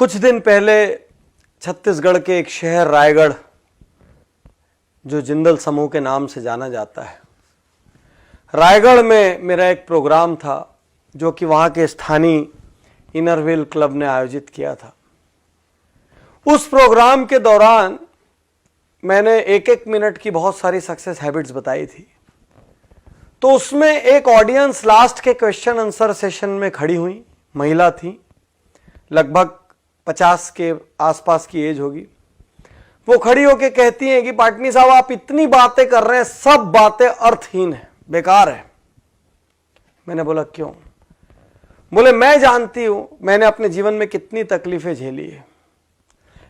कुछ दिन पहले छत्तीसगढ़ के एक शहर रायगढ़, जो जिंदल समूह के नाम से जाना जाता है, रायगढ़ में मेरा एक प्रोग्राम था जो कि वहाँ के स्थानीय इनरव्हील क्लब ने आयोजित किया था। उस प्रोग्राम के दौरान मैंने एक एक मिनट की बहुत सारी सक्सेस हैबिट्स बताई थी। तो उसमें एक ऑडियंस लास्ट के क्वेश्चन आंसर सेशन में खड़ी हुई, महिला थी, लगभग 50 के आसपास की एज होगी। वो खड़ी होके कहती हैं कि पाटनी साहब आप इतनी बातें कर रहे हैं, सब बातें अर्थहीन है, बेकार है। मैंने बोला क्यों? बोले मैं जानती हूं मैंने अपने जीवन में कितनी तकलीफें झेली है,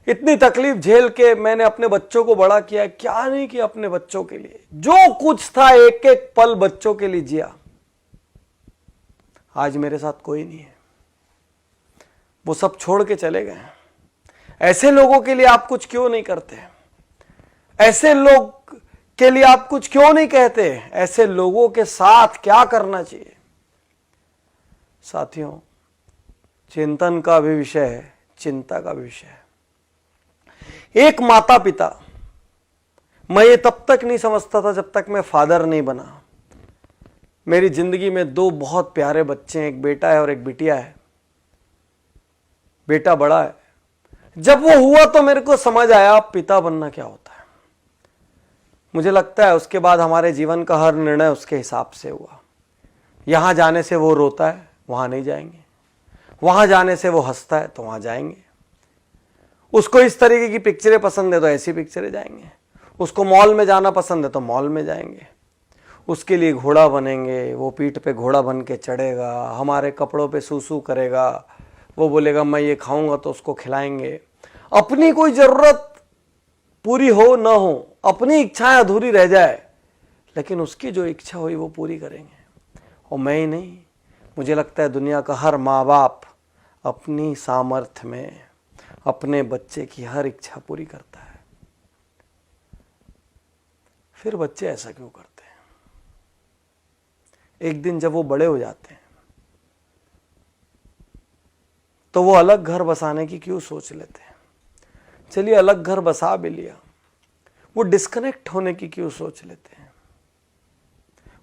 इतनी तकलीफ झेल के मैंने अपने बच्चों को बड़ा किया है, क्या नहीं किया अपने बच्चों के लिए, जो कुछ था एक एक पल बच्चों के लिए जिया। आज मेरे साथ कोई नहीं है, वो सब छोड़ के चले गए। ऐसे लोगों के लिए आप कुछ क्यों नहीं करते? ऐसे लोग के लिए आप कुछ क्यों नहीं कहते? ऐसे लोगों के साथ क्या करना चाहिए? साथियों, चिंतन का भी विषय है, चिंता का भी विषय है। एक माता पिता, मैं ये तब तक नहीं समझता था जब तक मैं फादर नहीं बना। मेरी जिंदगी में दो बहुत प्यारे बच्चे हैं, एक बेटा है और एक बिटिया है। बेटा बड़ा है। जब वो हुआ तो मेरे को समझ आया पिता बनना क्या होता है। मुझे लगता है उसके बाद हमारे जीवन का हर निर्णय उसके हिसाब से हुआ। यहां जाने से वो रोता है, वहां नहीं जाएंगे। वहां जाने से वो हंसता है तो वहां जाएंगे। उसको इस तरीके की पिक्चरें पसंद है तो ऐसी पिक्चरें जाएंगे। उसको मॉल में जाना पसंद है तो मॉल में जाएंगे। उसके लिए घोड़ा बनेंगे, वो पीठ पे घोड़ा बन के चढ़ेगा, हमारे कपड़ों पे सूसू करेगा, वो बोलेगा मैं ये खाऊंगा तो उसको खिलाएंगे। अपनी कोई जरूरत पूरी हो ना हो, अपनी इच्छाएं अधूरी रह जाए, लेकिन उसकी जो इच्छा हुई वो पूरी करेंगे। और मैं ही नहीं, मुझे लगता है दुनिया का हर माँ बाप अपनी सामर्थ्य में अपने बच्चे की हर इच्छा पूरी करता है। फिर बच्चे ऐसा क्यों करते हैं? एक दिन जब वो बड़े हो जाते हैं तो वो अलग घर बसाने की क्यों सोच लेते हैं? चलिए अलग घर बसा भी लिया, वो डिस्कनेक्ट होने की क्यों सोच लेते हैं?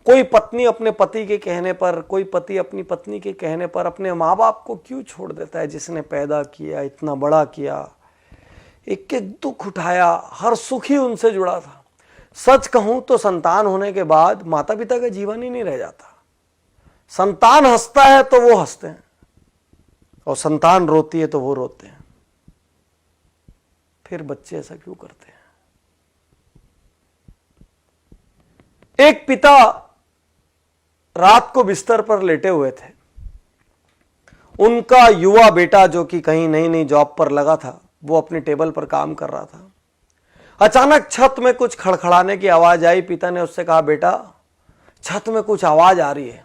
कोई पत्नी अपने पति के कहने पर, कोई पति अपनी पत्नी के कहने पर अपने माँ बाप को क्यों छोड़ देता है, जिसने पैदा किया, इतना बड़ा किया, एक एक दुख उठाया, हर सुख ही उनसे जुड़ा था। सच कहूं तो संतान होने के बाद माता पिता का जीवन ही नहीं रह जाता। संतान हंसता है तो वो हंसते हैं, और संतान रोती है तो वो रोते हैं। फिर बच्चे ऐसा क्यों करते हैं? एक पिता रात को बिस्तर पर लेटे हुए थे। उनका युवा बेटा, जो कि कहीं नई नई जॉब पर लगा था, वो अपने टेबल पर काम कर रहा था। अचानक छत में कुछ खड़खड़ाने की आवाज आई। पिता ने उससे कहा, बेटा छत में कुछ आवाज आ रही है,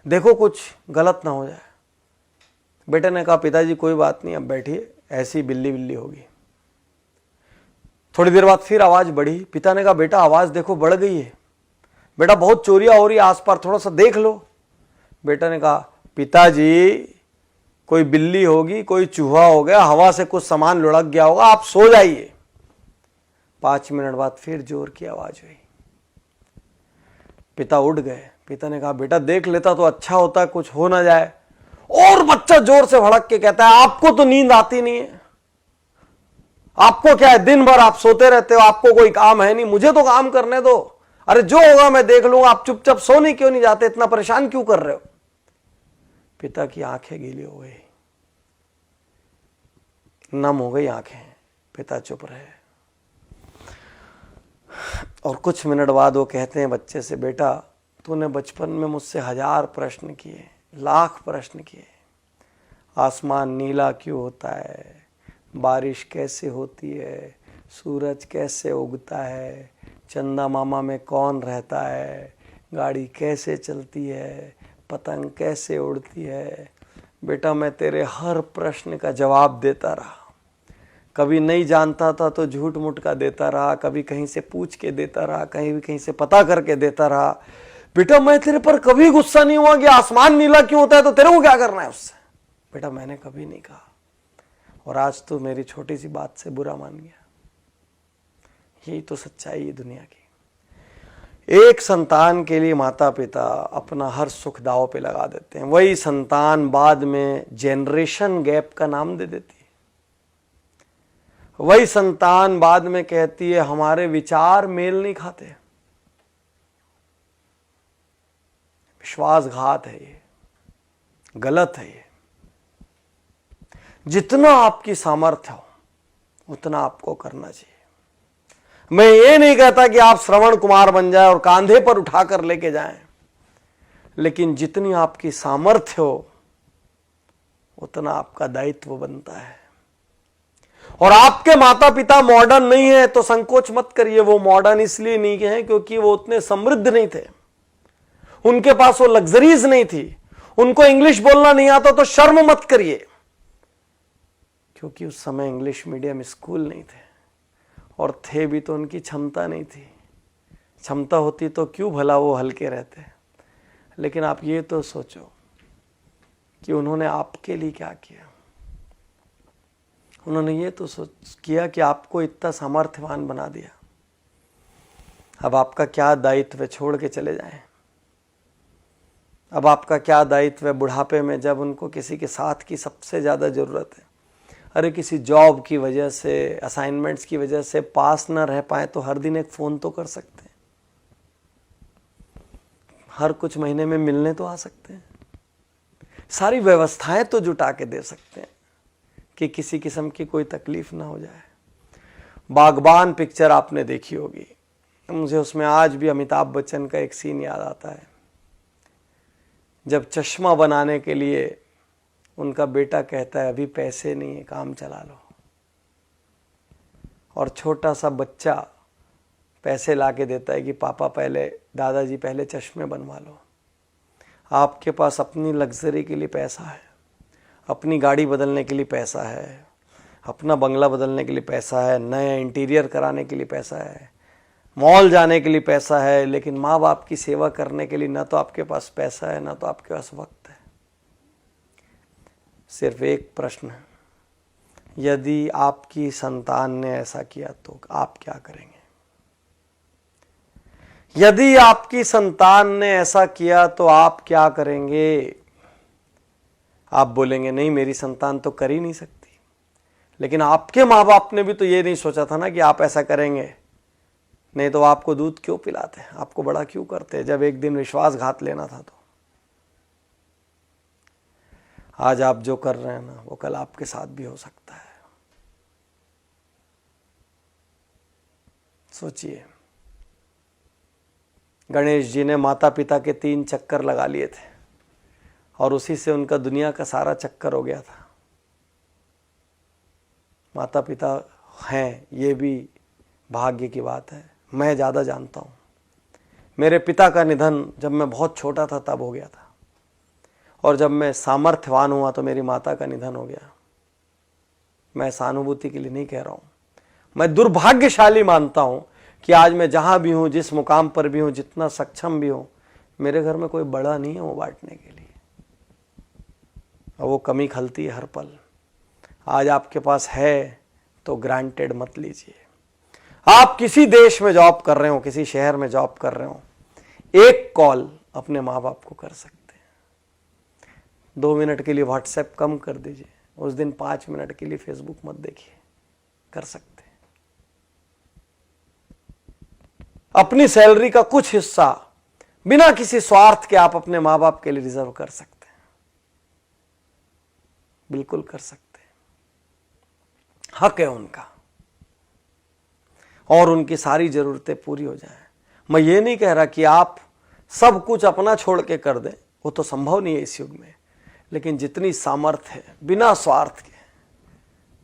देखो कुछ गलत ना हो जाए। बेटे ने कहा, पिताजी कोई बात नहीं, अब बैठिए, ऐसी बिल्ली बिल्ली होगी। थोड़ी देर बाद फिर आवाज बढ़ी। पिता ने कहा, बेटा आवाज देखो बढ़ गई है, बेटा बहुत चोरियां हो रही है आस पास, थोड़ा सा देख लो। बेटा ने कहा, पिताजी कोई बिल्ली होगी, कोई चूहा हो गया, हवा से कुछ सामान लुढ़क गया होगा, आप सो जाइए। 5 मिनट बाद फिर जोर की आवाज हुई। पिता उठ गए। पिता ने कहा, बेटा देख लेता तो अच्छा होता, कुछ हो ना जाए। और बच्चा जोर से भड़क के कहता है, आपको तो नींद आती नहीं है, आपको क्या है, दिन भर आप सोते रहते हो, आपको कोई काम है नहीं, मुझे तो काम करने दो, अरे जो होगा मैं देख लूंगा, आप चुपचाप सोने क्यों नहीं जाते, इतना परेशान क्यों कर रहे हो? पिता की आंखें गीली हो गई, नम हो गई आंखें। पिता चुप रहे। और कुछ मिनट बाद वो कहते हैं बच्चे से, बेटा तूने बचपन में मुझसे 1000 प्रश्न किए, लाख प्रश्न किए। आसमान नीला क्यों होता है, बारिश कैसे होती है, सूरज कैसे उगता है, चंदा मामा में कौन रहता है, गाड़ी कैसे चलती है, पतंग कैसे उड़ती है। बेटा मैं तेरे हर प्रश्न का जवाब देता रहा। कभी नहीं जानता था तो झूठ मूठ का देता रहा, कभी कहीं से पूछ के देता रहा, कहीं से पता करके देता रहा। बेटा मैं तेरे पर कभी गुस्सा नहीं हुआ कि आसमान नीला क्यों होता है तो तेरे को क्या करना है उससे। बेटा मैंने कभी नहीं कहा। और आज तो मेरी छोटी सी बात से बुरा मान गया। यही तो सच्चाई है दुनिया की। एक संतान के लिए माता पिता अपना हर सुख दांव पे लगा देते हैं, वही संतान बाद में जेनरेशन गैप का नाम दे देती है। वही संतान बाद में कहती है हमारे विचार मेल नहीं खाते। विश्वासघात है ये, गलत है ये। जितना आपकी सामर्थ्य हो उतना आपको करना चाहिए। मैं ये नहीं कहता कि आप श्रवण कुमार बन जाए और कांधे पर उठाकर लेके जाएं, लेकिन जितनी आपकी सामर्थ्य हो उतना आपका दायित्व बनता है। और आपके माता पिता मॉडर्न नहीं है तो संकोच मत करिए। वो मॉडर्न इसलिए नहीं है क्योंकि वो उतने समृद्ध नहीं थे, उनके पास वो लग्जरीज नहीं थी, उनको इंग्लिश बोलना नहीं आता तो शर्म मत करिए, क्योंकि उस समय इंग्लिश मीडियम स्कूल नहीं थे, और थे भी तो उनकी क्षमता नहीं थी। क्षमता होती तो क्यों भला वो हल्के रहते। लेकिन आप ये तो सोचो कि उन्होंने आपके लिए क्या किया। उन्होंने ये तो किया कि आपको इतना सामर्थ्यवान बना दिया। अब आपका क्या दायित्व है छोड़ के चले जाएं। अब आपका क्या दायित्व है बुढ़ापे में, जब उनको किसी के साथ की सबसे ज्यादा जरूरत है। अरे किसी जॉब की वजह से, असाइनमेंट्स की वजह से पास ना रह पाए तो हर दिन एक फोन तो कर सकते हैं, हर कुछ महीने में मिलने तो आ सकते हैं, सारी व्यवस्थाएं तो जुटा के दे सकते हैं कि किसी किस्म की कोई तकलीफ ना हो जाए। बागबान पिक्चर आपने देखी होगी, मुझे उसमें आज भी अमिताभ बच्चन का एक सीन याद आता है, जब चश्मा बनाने के लिए उनका बेटा कहता है अभी पैसे नहीं है, काम चला लो, और छोटा सा बच्चा पैसे लाके देता है कि पापा पहले, दादाजी पहले चश्मे बनवा लो। आपके पास अपनी लग्जरी के लिए पैसा है, अपनी गाड़ी बदलने के लिए पैसा है, अपना बंगला बदलने के लिए पैसा है, नया इंटीरियर कराने के लिए पैसा है, मॉल जाने के लिए पैसा है, लेकिन माँ बाप की सेवा करने के लिए ना तो आपके पास पैसा है ना तो आपके पास वक्त है। सिर्फ एक प्रश्न है, यदि आपकी संतान ने ऐसा किया तो आप क्या करेंगे? यदि आपकी संतान ने ऐसा किया तो आप क्या करेंगे? आप बोलेंगे नहीं मेरी संतान तो कर ही नहीं सकती, लेकिन आपके माँ बाप ने भी तो ये नहीं सोचा था ना कि आप ऐसा करेंगे, नहीं तो आपको दूध क्यों पिलाते, आपको बड़ा क्यों करते जब एक दिन विश्वासघात लेना था तो। आज आप जो कर रहे हैं ना वो कल आपके साथ भी हो सकता है। सोचिए, गणेश जी ने माता पिता के 3 चक्कर लगा लिए थे और उसी से उनका दुनिया का सारा चक्कर हो गया था। माता पिता हैं ये भी भाग्य की बात है, मैं ज़्यादा जानता हूँ। मेरे पिता का निधन जब मैं बहुत छोटा था तब हो गया था, और जब मैं सामर्थ्यवान हुआ तो मेरी माता का निधन हो गया। मैं सहानुभूति के लिए नहीं कह रहा हूँ, मैं दुर्भाग्यशाली मानता हूँ कि आज मैं जहाँ भी हूँ, जिस मुकाम पर भी हूँ, जितना सक्षम भी हूँ, मेरे घर में कोई बड़ा नहीं है वो बांटने के लिए, और वो कमी खलती है हर पल। आज आपके पास है तो ग्रांटेड मत लीजिए। आप किसी देश में जॉब कर रहे हो, किसी शहर में जॉब कर रहे हो, एक कॉल अपने माँ बाप को कर सकते हैं। 2 मिनट के लिए व्हाट्सएप कम कर दीजिए, उस दिन 5 मिनट के लिए फेसबुक मत देखिए, कर सकते हैं। अपनी सैलरी का कुछ हिस्सा बिना किसी स्वार्थ के आप अपने माँ बाप के लिए रिजर्व कर सकते हैं, बिल्कुल कर सकते हैं, हक है उनका, और उनकी सारी जरूरतें पूरी हो जाएं। मैं ये नहीं कह रहा कि आप सब कुछ अपना छोड़ के कर दें, वो तो संभव नहीं है इस युग में, लेकिन जितनी सामर्थ्य है बिना स्वार्थ के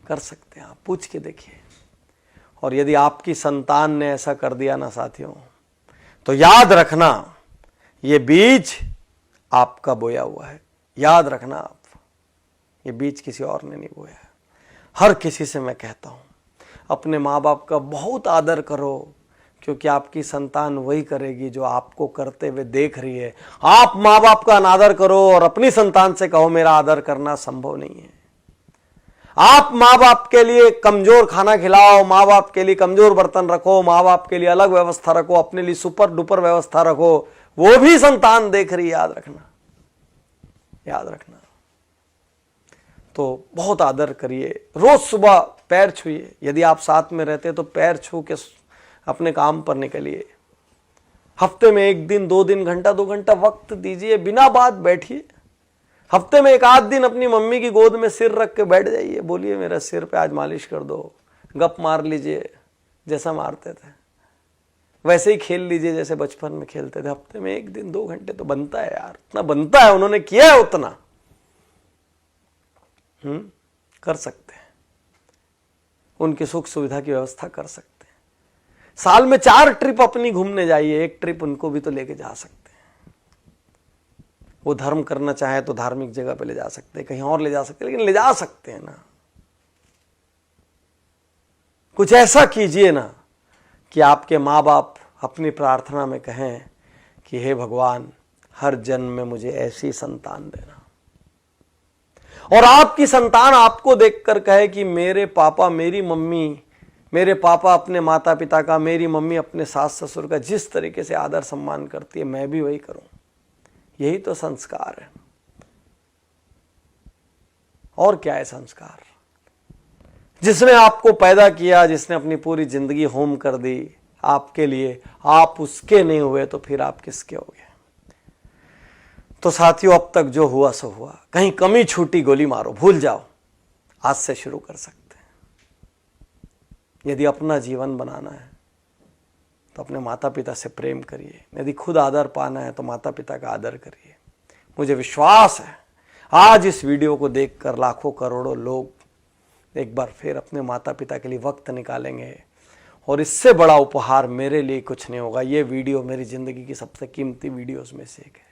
कर सकते हैं। आप पूछ के देखिए। और यदि आपकी संतान ने ऐसा कर दिया ना साथियों, तो याद रखना ये बीज आपका बोया हुआ है। याद रखना आप, ये बीज किसी और ने नहीं बोया है। हर किसी से मैं कहता हूं, अपने माँ बाप का बहुत आदर करो, क्योंकि आपकी संतान वही करेगी जो आपको करते हुए देख रही है। आप माँ बाप का अनादर करो और अपनी संतान से कहो मेरा आदर करना संभव नहीं है। आप माँ बाप के लिए कमजोर खाना खिलाओ, माँ बाप के लिए कमजोर बर्तन रखो, माँ बाप के लिए अलग व्यवस्था रखो, अपने लिए सुपर डुपर व्यवस्था रखो, वो भी संतान देख रही, याद रखना, याद रखना। तो बहुत आदर करिए, रोज सुबह पैर छूइए, यदि आप साथ में रहते तो पैर छू के अपने काम पर निकलिए। हफ्ते में 1 दिन 2 दिन घंटा 2 घंटा वक्त दीजिए, बिना बात बैठिए। हफ्ते में 1 आध दिन अपनी मम्मी की गोद में सिर रख के बैठ जाइए, बोलिए मेरा सिर पे आज मालिश कर दो, गप मार लीजिए जैसा मारते थे, वैसे ही खेल लीजिए जैसे बचपन में खेलते थे। हफ्ते में 1 दिन 2 घंटे तो बनता है यार, उतना बनता है, उन्होंने किया है उतना। कर सकते हैं, उनकी सुख सुविधा की व्यवस्था कर सकते हैं। साल में 4 ट्रिप अपनी घूमने जाइए, 1 ट्रिप उनको भी तो लेके जा सकते हैं। वो धर्म करना चाहे तो धार्मिक जगह पे ले जा सकते हैं, कहीं और ले जा सकते हैं, लेकिन ले जा सकते हैं ना। कुछ ऐसा कीजिए ना कि आपके माँ बाप अपनी प्रार्थना में कहें कि हे भगवान, हर जन्म में मुझे ऐसी संतान देना, और आपकी संतान आपको देखकर कहे कि मेरे पापा मेरी मम्मी, मेरे पापा अपने माता पिता का, मेरी मम्मी अपने सास ससुर का जिस तरीके से आदर सम्मान करती है, मैं भी वही करूं। यही तो संस्कार है, और क्या है संस्कार? जिसने आपको पैदा किया, जिसने अपनी पूरी जिंदगी होम कर दी आपके लिए, आप उसके नहीं हुए तो फिर आप किसके हो गए? तो साथियों, अब तक जो हुआ सो हुआ, कहीं कमी छूटी गोली मारो, भूल जाओ, आज से शुरू कर सकते हैं। यदि अपना जीवन बनाना है तो अपने माता पिता से प्रेम करिए, यदि खुद आदर पाना है तो माता पिता का आदर करिए। मुझे विश्वास है आज इस वीडियो को देखकर लाखों करोड़ों लोग एक बार फिर अपने माता पिता के लिए वक्त निकालेंगे, और इससे बड़ा उपहार मेरे लिए कुछ नहीं होगा। ये वीडियो मेरी जिंदगी की सबसे कीमती वीडियोस में से एक है।